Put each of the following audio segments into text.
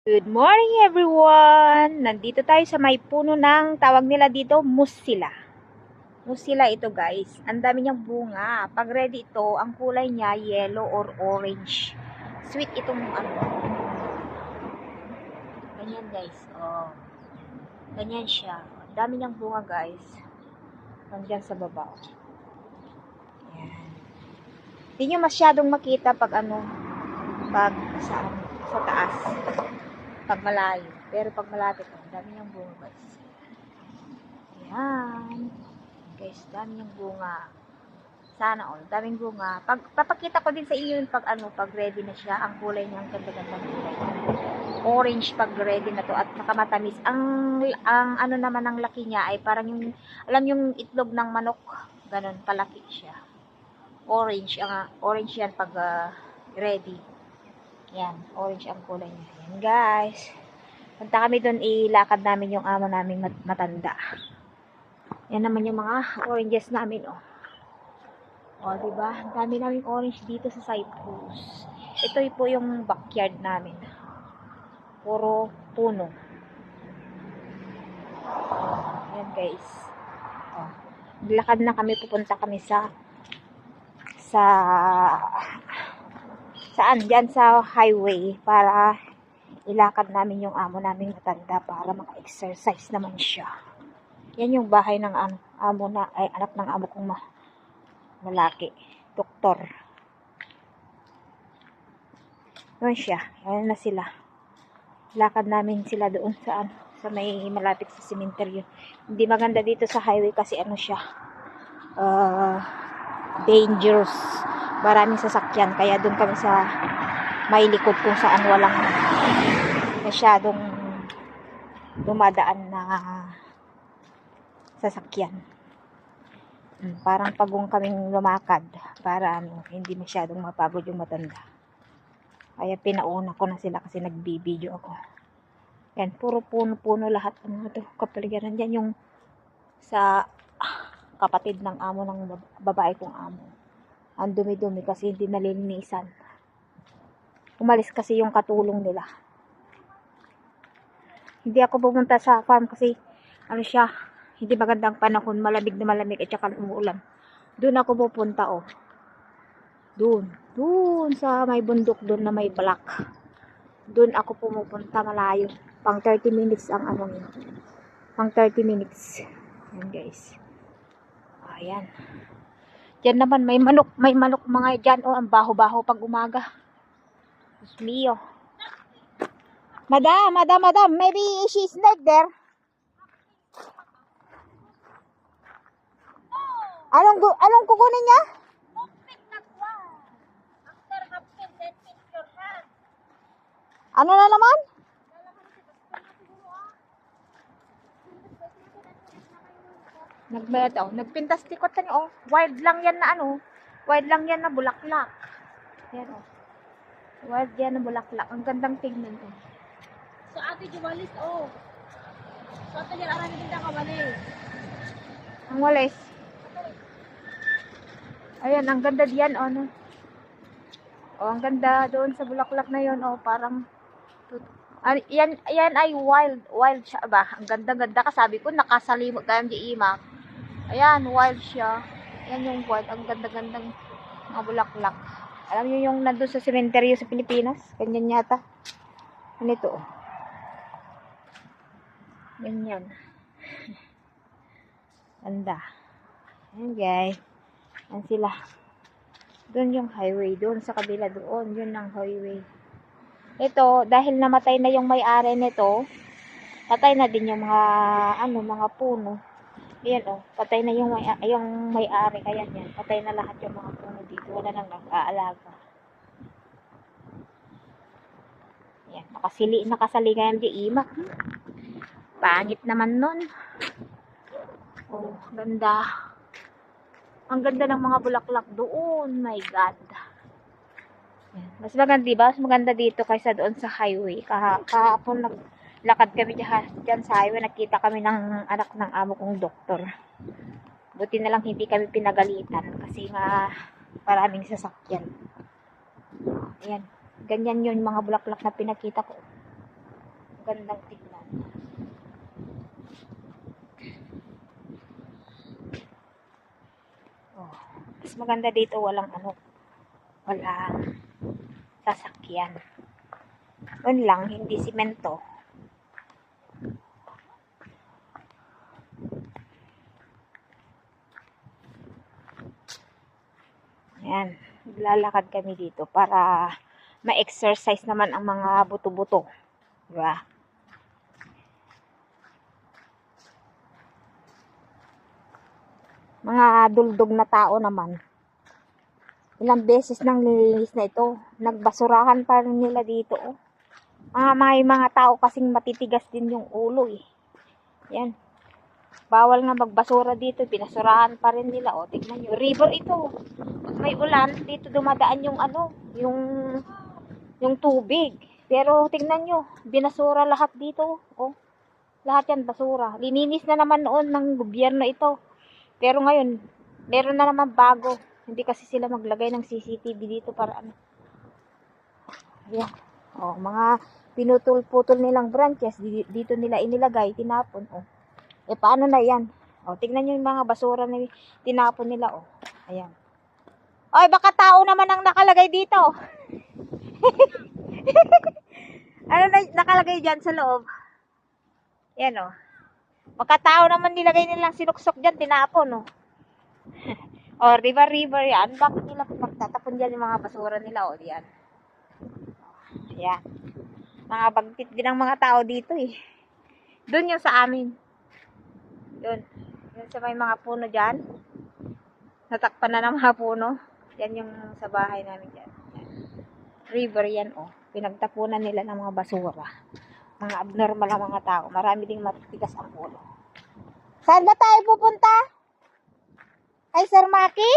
Good morning everyone! Nandito tayo sa may puno ng tawag nila dito, musila. Musila ito guys. Ang dami niyang bunga. Pag ready ito, ang kulay niya yellow or orange. Sweet itong ano. Ganyan guys. Oh. Ganyan siya. Ang dami niyang bunga guys. Hanggang sa baba. Ayan. Hindi nyo masyadong makita pag pag sa taas. Pag malayo. Pero pag malapit, ang dami niyang bunga guys. Ayan. Guys, dami niyang bunga. Sana all, daming bunga. Papakita ko din sa inyo yung pag ready na siya. Ang kulay niya, ang ganda-ganda ng kulay. Orange pag ready na to at nakamatamis. Ang ano naman ng laki niya ay parang yung, alam yung itlog ng manok. Ganon, palaki siya. Orange yan pag ready. Yan, orange ang kulay niya. Yan guys. Punta kami doon, ilakad namin yung amo namin matanda. Yan naman yung mga oranges namin, oh. O, diba? Ang dami naming orange dito sa Cyprus. Ito po yung backyard namin. Puro puno. Yan guys. O, lakad na kami, pupunta kami saan? Diyan sa highway para ilakad namin yung amo namin matanda para maka-exercise naman siya. Yan yung bahay ng amo na, ay anak ng amo kong lalaki, doktor. Doon siya. Ayan na sila. Lakad namin sila doon sa may malapit sa cemetery. Hindi maganda dito sa highway kasi siya, dangerous. Maraming sasakyan. Kaya doon kami sa may likod kung saan walang masyadong dumadaan na sasakyan. Parang pagong kaming lumakad para hindi masyadong mapagod yung matanda. Kaya pinauna ko na sila kasi nagbibideo ako. Yan, puro puno-puno lahat. Ito, kapaligiran dyan yung sa kapatid ng amo ng babae kong amo. Ang dumi-dumi kasi hindi nalilinisan. Umalis kasi yung katulong nila. Hindi ako pumunta sa farm kasi siya, hindi magandang panahon, malamig na malamig at saka umuulan. Doon ako pupunta, oh. Doon sa may bundok doon na may black. Doon ako pumupunta malayo. Pang 30 minutes ang yun. Pang 30 minutes. Yan guys. Ayan. Diyan naman may manok mga dyan, oh, ang baho-baho pag umaga. Diyos mio. Madam, maybe she's not there. Anong kukunin niya? Ano na naman? Nagpintas tikot niya, oh. Wild lang yan na bulaklak. Yan, oh. Wild yan na bulaklak. Ang gandang tingnan, oh. So, ate Juwalis, oh. So, ate Juwalis, kita ka walis. Ang walis. Ayan, ang ganda diyan, oh, no? Oh, ang ganda doon sa bulaklak na yon, oh, parang yan ay wild siya ba? Ang ganda-ganda ka, sabi ko nakasalimot kayang di imak. Ayan, wild siya. Yan yung wild, ang ganda-gandang mga bulaklak. Alam niyo yung nandoon sa cemetery sa Pilipinas? Ganyan yata. Ganito, oh. Ganyan. Ganda. Ayan guys. Ayan sila. Doon yung highway. Doon sa kabila doon. Yun ang highway. Ito, dahil namatay na yung may-ari nito, patay na din yung mga puno. Ayan, oh. Patay na yung may-ari. Kaya yan. Patay na lahat yung mga puno dito. Wala nang nag-aalaga. Ayan. Nakasaligan di imak. Pangit naman nun. Oh, ganda. Ang ganda ng mga bulaklak doon. My God. Yan. Mas maganda, diba? Mas maganda dito kaysa doon sa highway. Kahapon naglakad kami dyan sa highway. Nakita kami ng anak ng amo kong doktor. Buti na lang hindi kami pinagalitan kasi nga maraming sasakyan. Ayan. Ganyan yun mga bulaklak na pinakita ko. Gandang tignan. Oh, mas maganda dito walang walang sasakyan. Yun lang, hindi simento. Ayan, naglalakad kami dito para ma-exercise naman ang mga buto-buto. Diba? Mga duldog na tao naman. Ilang beses nang nilinis na ito. Nagbasurahan pa rin nila dito. Oh. May mga tao kasing matitigas din yung ulo eh. Yan. Bawal nga magbasura dito. Pinasurahan pa rin nila. O, tignan nyo. River ito. Pag may ulan, dito dumadaan yung yung tubig. Pero tignan nyo. Binasura lahat dito. O, lahat yan basura. Lininis na naman noon ng gobyerno ito. Pero ngayon, meron na naman bago. Hindi kasi sila maglagay ng CCTV dito para Ayan. O, mga pinutol-putol nilang branches, dito nila inilagay, tinapon. O. Paano na yan? O, tignan nyo yung mga basura na tinapon nila. O, ayan. Oy, baka tao naman ang nakalagay dito. Ano na nakalagay dyan sa loob? Yan o. Baka tao naman nilagay nilang sinuksok dyan, tinapon o. O, river yan. Bakit nila magtatapon dyan yung mga basura nila? O, yan. Ayan. Mga bagtit din ang mga tao dito eh. Doon yung sa amin. Doon. Doon sa may mga puno dyan. Natakpan na ng mga puno. Yan yung sa bahay namin dyan. Yan. River yan oh. Pinagtapunan nila ng mga basura. Mga abnormal ang mga tao. Marami ding matitigas ang ulo. Saan ba tayo pupunta? Ay, Sir Maki?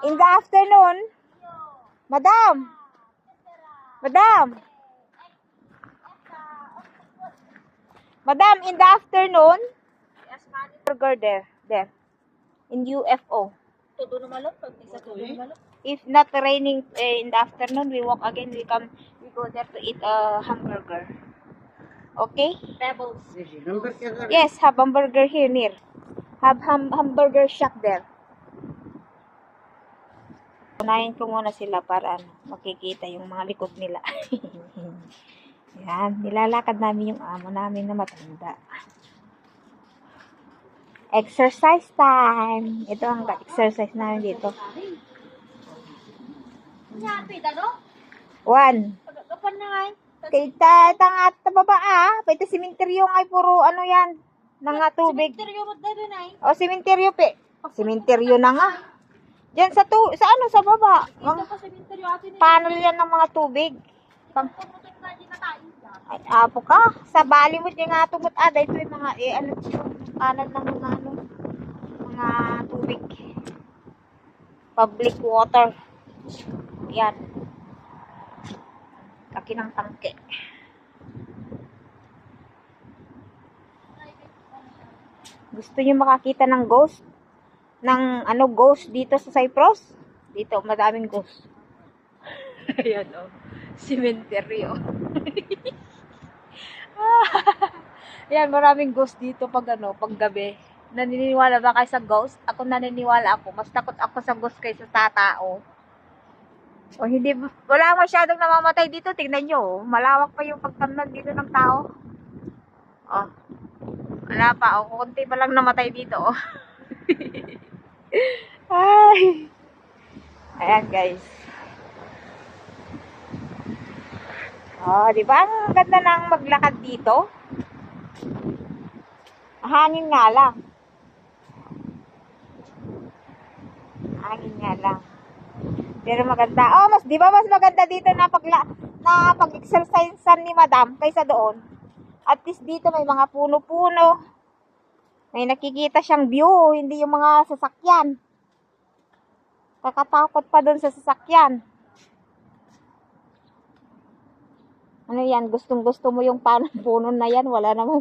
In the afternoon? Madam! Madam, in the afternoon? Yes, man. Burger there. In UFO. Todo na malok. Pag isa todo na malok. If not raining in the afternoon, we walk again. We go there to eat a hamburger. Okay? Pebbles. Yes, have hamburger here near. Have hamburger shop there. Unahin ko muna sila para makikita yung mga likod nila. Yan, nilalakad namin yung amo namin na matanda. Exercise time. Ito ang exercise namin dito. Nyapit, ano? 1. Pagkakapan na nga. Kita tangat baba pwede simenteryo ay puro yan nga tubig. Simenteryo mo dito na eh. O simenteryo simenteryo na nga. Diyan sa sa baba. Isa pa simenteryo atin eh. Panel yan ng mga tubig. Pagkakutin na din na tayo. Ay, apo ka. Sa bali mo din nga tumot ito yung mga panel ng mga mga tubig. Public water. Yan. Laki ng tangke. Gusto niyo makakita ng ghost? Ng ghost dito sa Cyprus? Dito, madaming ghost. Ayan o. Cementerio. Ayan, maraming ghost dito pag pag gabi. Naniniwala ba kayo sa ghost? Ako naniniwala ako. Mas takot ako sa ghost kaysa sa tao. O hindi, wala masyadong namamatay dito. Tingnan nyo, malawak pa yung pagtamnan dito ng tao. Oh, wala pa. O, kunti pa lang namatay dito. Oh. Ay. Ayan guys. Oh, di ba? Ang ganda ng maglakad dito. Hangin nga lang. Hangin nga lang. Pero maganda. Oh, di ba mas maganda dito na pag-exercise ni Madam kaysa doon? At least dito may mga puno-puno. May nakikita siyang view, hindi yung mga sasakyan. Kakatakot pa doon sa sasakyan. Ano yan? Gustong-gusto mo yung puno na yan? Wala naman.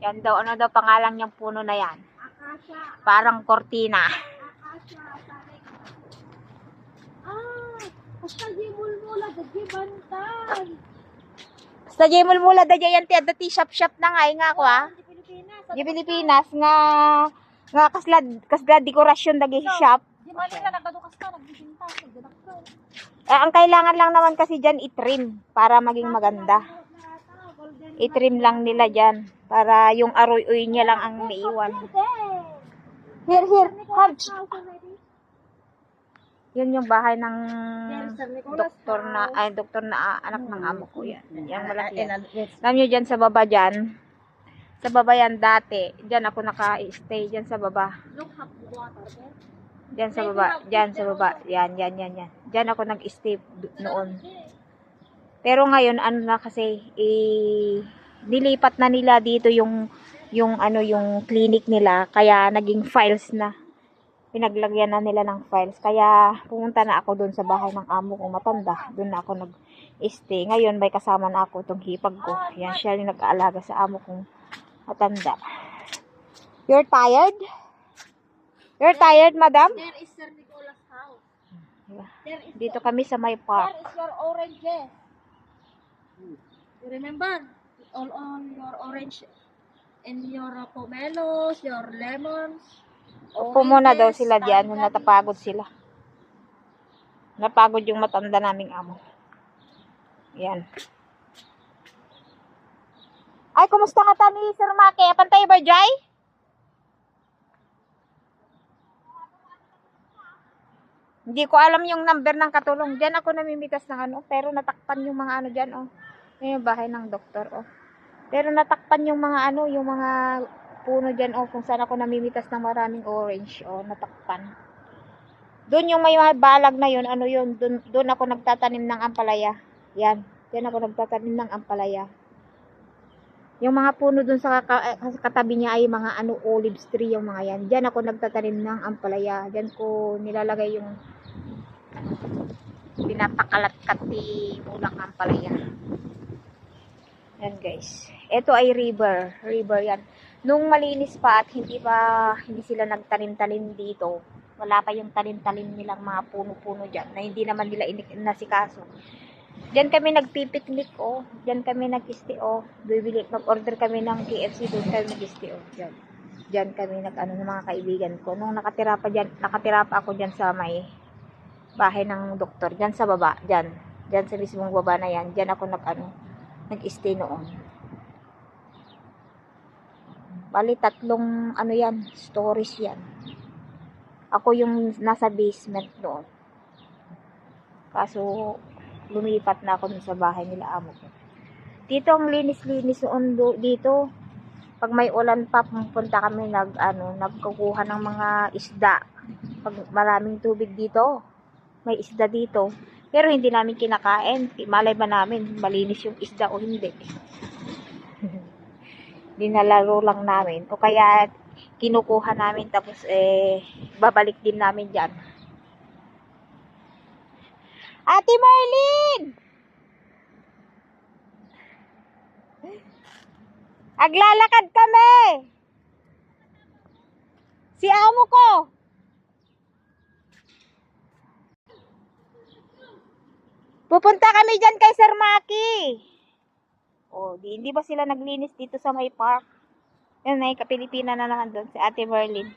Yan daw, ano daw pangalan niyang puno na yan? Akasha. Parang kortina. Akasha. Sabi. Ah, basta di mulmula, dagi bantan. Sa Jemol mula da yan ti adati shop na nga ako ah. Di Pilipinas. Di Pilipinas nga kaslad dekorasyon dagi shop. Di Manila, nagkadukas ka, nagbibinta. Nagdadak ka. Ang kailangan lang naman kasi diyan i-trim para maging maganda. I-trim lang nila diyan para yung aroy-oy niya lang ang naiwan. Here, hugs. Yun yung bahay ng doktor na anak ng amo ko yan. Yung malaki yan. Alam nyo dyan sa baba dyan. Sa baba yan dati. Dyan ako naka-stay dyan sa baba. Dyan sa baba. Dyan sa baba. Yan. Dyan ako nag-stay noon. Pero ngayon ano na kasi nilipat na nila dito yung clinic nila kaya naging files na. Pinaglagyan na nila ng files. Kaya pumunta na ako doon sa bahay ng amo kong matanda. Doon na ako nag-stay. Ngayon may kasama na ako itong hipag ko. Yan siya yung nag-aalaga sa amo kong matanda. You're tired? You're tired, madam? There is Sir Nicola's house. Dito kami sa may park. There is your oranges. You remember? All your orange and your pomelos, your lemons. Upo muna daw sila diyan. Natapagod sila. Napagod yung matanda naming amo. Yan. Ay, kumusta ka tani, Sir Maki? Pantay ba, Jai? Hindi ko alam yung number ng katulong. Diyan ako namimitas ng ano. Pero natakpan yung mga ano dyan, oh. Yung bahay ng doktor, oh. Pero natakpan yung mga ano, yung mga puno dyan, oh, kung saan ako namimitas ng maraming orange, oh, natakpan. Doon yung may mga balag na yun, ano yun, doon ako nagtatanim ng ampalaya. Yan, dyan ako nagtatanim ng ampalaya. Yung mga puno doon sa katabi niya ay mga ano, olive tree, yung mga yan. Dyan ako nagtatanim ng ampalaya. Dyan ko nilalagay yung pinapakalat-kat ulang ampalaya. Yan guys. Ito ay river yan. Nung malinis pa at hindi sila nagtanim-tanim dito, wala pa yung tanim-tanim nilang mga puno-puno dyan na hindi naman nila nasikaso. Diyan kami nagpipiknik, oh. Diyan kami nag-stay, oh. Mag-order kami ng KFC, doon kami nag-stay, oh. Diyan kami nag-ano ng mga kaibigan ko. Nung nakatira pa ako diyan sa may bahay ng doktor, diyan sa baba, diyan sa mismong baba na yan. Diyan ako nag-stay noon. Bali, 3 ano yan, stories yan. Ako yung nasa basement doon. Kaso, lumipat na ako sa bahay nila amo ko. Dito ang linis-linis noon dito. Pag may ulan pa, pumunta kami nagkukuha ng mga isda. Pag maraming tubig dito, may isda dito. Pero hindi namin kinakain. Malay ba namin malinis yung isda o hindi? Dinalaro lang namin o kaya kinukuha namin tapos babalik din namin dyan. Ate Marlene! Aglalakad kami! Si amo ko! Pupunta kami dyan kay Sir Maki. Oh, hindi ba sila naglinis dito sa may park? Yan ay kapilipina na naman doon si Ate Merlin.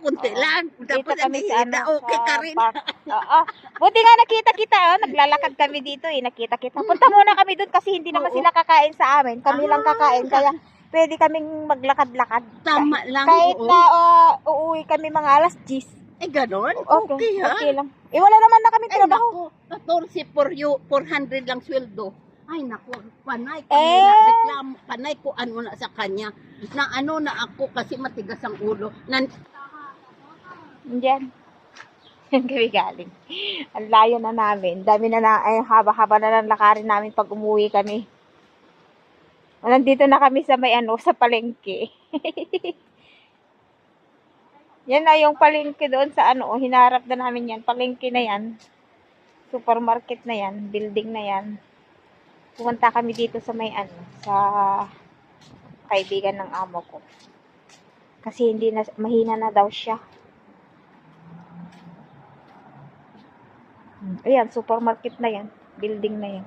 Kunti lang. Dito Tapos kami sa okay sa ka rin. park. Oo. Buti nga nakita kita, oh. Naglalakad kami dito eh. Nakita kita. Punta muna kami doon kasi hindi naman sila kakain sa amin. Kami lang kakain kaya pwede kaming maglakad-lakad. Tama lang. Kahit oo. na uuwi kami mga alas 10. Ganon? Okay, ha? okay lang. Wala naman na kami Ay, trabaho. naku. 14 for you, 400 lang sweldo. Ay, naku. Panay ko Eh. na reklamo. Panay ko ano na sa kanya. Na ano na ako kasi matigas ang ulo. Diyan. Yan kami galing. Ang layo na namin. Dami haba-haba na lang lakarin namin pag umuwi kami. Nandito na kami sa may sa palengke. Yan na yung palengke doon sa hinarap na namin yan. Palengke na yan. Supermarket na yan. Building na yan. Pumunta kami dito sa may sa kaibigan ng amo ko. Kasi hindi na, mahina na daw siya. Ayan, supermarket na yan. Building na yan.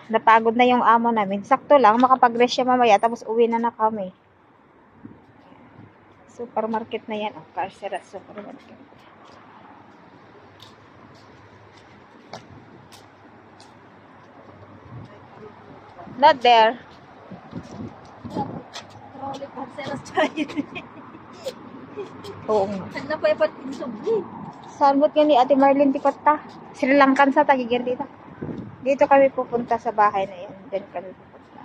Napagod na yung amo namin. Sakto lang, makapag-rest siya mamaya, tapos uwi na kami. Supermarket na yan. Oh, Carceras supermarket. Not there. Trolley Carceras tayo. Oo nga. Ano pa yung insubli? Sambot nga ni Ate Marlene Tikota. Sri Lankan sa tagigyan dito. Dito kami pupunta sa bahay na yan. Diyan kami pupunta.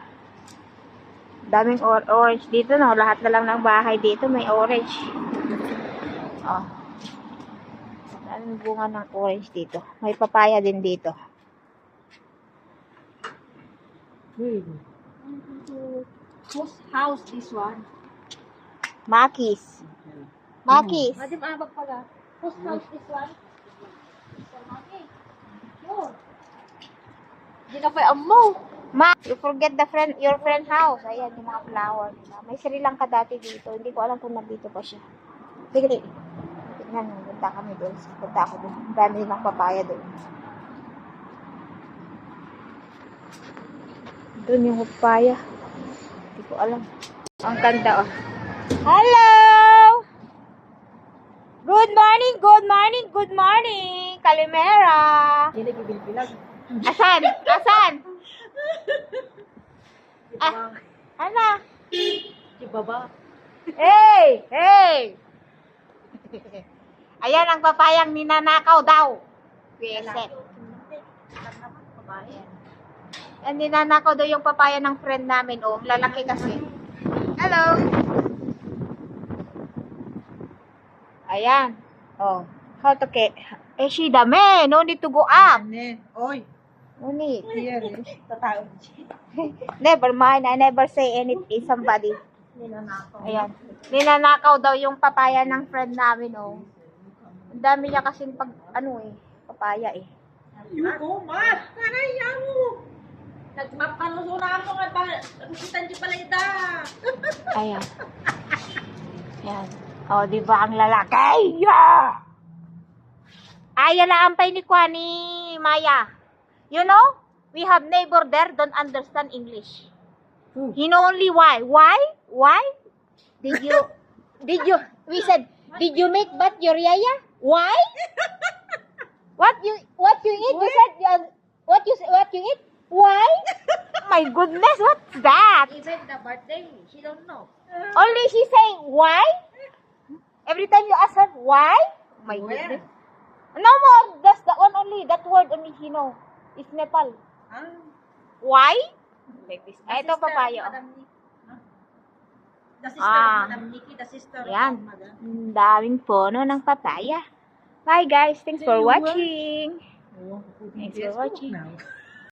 Daming orange dito, no? Lahat na lang ng bahay dito may orange. Oh. Daming bunga ng orange dito. May papaya din dito. Whose house this one? Makis. Makis. Madam abag pala. Whose house this one? Mr. Maki. Yun. Hindi na pa yung amo. Ma, you forget your friend house. Ayan, yung mga flower nila. May Sri Lanka dati dito. Hindi ko alam kung nandito pa siya. Sige, tignan mo. Punta kami doon. Punta ako doon. Ang dami ng papaya doon. Doon yung papaya. Hindi ko alam. Ang ganda, oh. Hello! Good morning, good morning, good morning! Kalimera! Hindi nagbibilbilag. Asan? Asan? Ah, ano? Di baba. Hey! Hey! Ayan ang papayang ninanakaw daw. Reset. Yan, ninanakaw daw yung papaya ng friend namin. Oh, lalaki kasi. Hello! Ayan. Oh. How to get? Eh, she dame. No need to go up. Oy. No need. Here. Tatawag. Never mind. I never say anything. Somebody. Ninanakaw. Ayan. Ninanakaw daw yung papaya ng friend namin, oh. Ang dami niya kasing papaya eh. Yuko, Mat! Kanayaw mo! Nagmapanusura mo nga ba? Nagusitan di pala ita. Ayan. Ayan. Oh, di ba ang lalaki? Yeah! Ay, ampay ni Kwani, Maya. You know, we have neighbor there don't understand English. He know only why. Why? Why? We said, did you make bat your yaya? Why? What you eat? You said, what you eat? Why? My goodness, what's that? Even the birthday, she don't know. Only she saying, why? Every time you ask her, why? My goodness. No more, that's the one only, that word only she know. It's Nepal. Why? Like this. Ay, ito papaya. The sister of Madam Nikki, the sister Yan. of Madam. Ang daming puno ng papaya. Bye guys, thanks for watching. Thanks for watching.